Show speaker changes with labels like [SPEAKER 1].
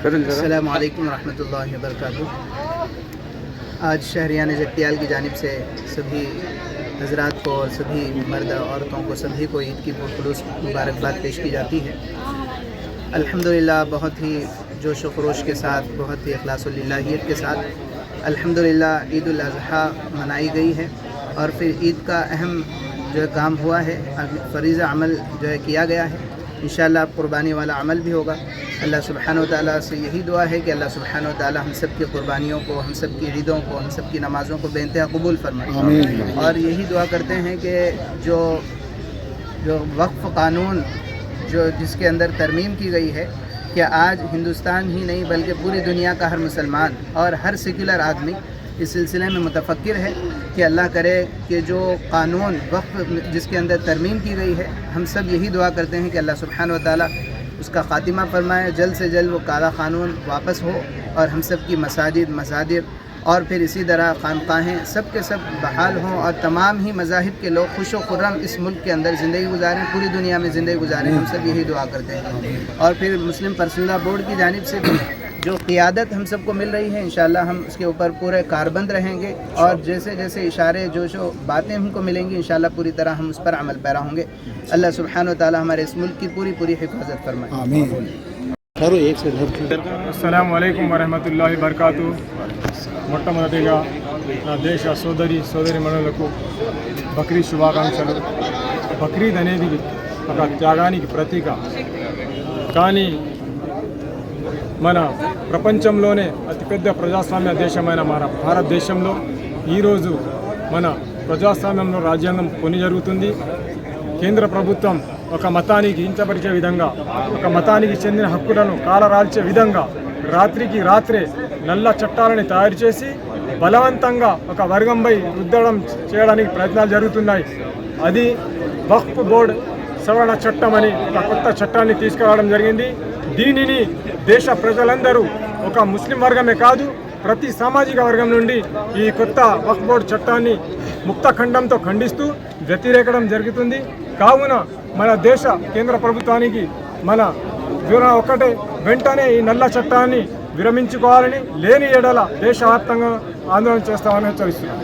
[SPEAKER 1] अस्सलामु अलैकुम रहमतुल्लाहि व बरकातुहू। आज शहरियान जगतियाल की जानिब से सभी हज़रात को और सभी मर्द औरतों को सभी को ईद की पुरखुलूस मुबारकबाद पेश की जाती है। अल्हम्दुलिल्लाह बहुत ही जोश व खरोश के साथ, बहुत ही इखलास व लिल्लाहियत के साथ अल्हम्दुलिल्लाह ईद उल अज़हा मनाई गई है। और फिर ईद का अहम जो है काम हुआ है, फ़रीज़ा अमल जो है किया गया है। इंशाअल्लाह कुर्बानी वाला अमल भी होगा। अल्लाह सुब्हानहू व तआला से यही दुआ है कि अल्लाह सुब्हानहू व तआला हम सब की कुर्बानियों को, हम सब की ईदों को, हम सब की नमाज़ों को बेइंतहा कबूल फरमाए। और यही दुआ करते हैं कि जो वक्फ़ कानून जिसके अंदर तरमीम की गई है कि आज हिंदुस्तान ही नहीं बल्कि पूरी दुनिया का हर मुसलमान और हर सेक्युलर आदमी इस सिलसिले में मुतफक्किर है कि अल्लाह करे कि जो कानून वक्फ़ जिसके अंदर तरमीम की गई है, हम सब यही दुआ करते हैं कि अल्लाह सुब्हानहू व तआला उसका ख़ातिमा फरमाए, जल्द से जल्द वो काला क़ानून वापस हो और हम सब की मसाजिद, मसाजिद और फिर इसी तरह खानक़ाहें सब के सब बहाल हों और तमाम ही मज़ाहिब के लोग खुश व खुर्रम इस मुल्क के अंदर ज़िंदगी गुजारें, पूरी दुनिया में ज़िंदगी गुजारें। हम सब यही दुआ करते हैं। और फिर मुस्लिम पर्सनल लॉ बोर्ड की जानिब से भी जो क़ियादत हम सबको मिल रही है, इंशाअल्लाह हम उसके ऊपर पूरे कारबंद रहेंगे और जैसे जैसे इशारे जोशो बातें हमको मिलेंगी इंशाअल्लाह पूरी तरह हम उस पर अमल पैरा होंगे। अल्लाह सुब्हानहू व तआला हमारे इस मुल्क की पूरी हिफाजत फरमाए।
[SPEAKER 2] आमीन।
[SPEAKER 3] अस्सलामु अलैकुम वरहमतुल्लाहि वबरकातुहू। మొట్టమొదటిగా నా దేశ సోదరిమణులకు బక్రీద్ శుభాకాంక్షలు. బక్రీద్ అనేది ఒక త్యాగానికి ప్రతీక. కానీ మన ప్రపంచంలోనే అతిపెద్ద ప్రజాస్వామ్య దేశమైన మన భారతదేశంలో ఈరోజు మన ప్రజాస్వామ్యంలో రాజ్యాంగం కొని జరుగుతుంది. కేంద్ర ప్రభుత్వం ఒక మతానికి హింసపరిచే విధంగా, ఒక మతానికి చెందిన హక్కులను కాలరాల్చే విధంగా రాత్రికి రాత్రే నల్ల చట్టాలని తయారు చేసి బలవంతంగా ఒక వర్గంపై రుద్దడం చేయడానికి ప్రయత్నాలు జరుగుతున్నాయి. అది వక్ఫ్ బోర్డ్ సవరణ చట్టం అని ఒక కొత్త చట్టాన్ని తీసుకురావడం జరిగింది. దీనిని దేశ ప్రజలందరూ, ఒక ముస్లిం వర్గమే కాదు ప్రతి సామాజిక వర్గం నుండి ఈ కొత్త వక్ఫ్ బోర్డ్ చట్టాన్ని ముక్త ఖండంతో ఖండిస్తూ వ్యతిరేకడం జరుగుతుంది. కావున మన దేశ కేంద్ర ప్రభుత్వానికి మన ఒకటే, వెంటనే ఈ నల్ల చట్టాన్ని విరమించుకోవాలని, లేని ఎడల దేశవ్యాప్తంగా ఆందోళన చేస్తామని హెచ్చరిస్తున్నాం.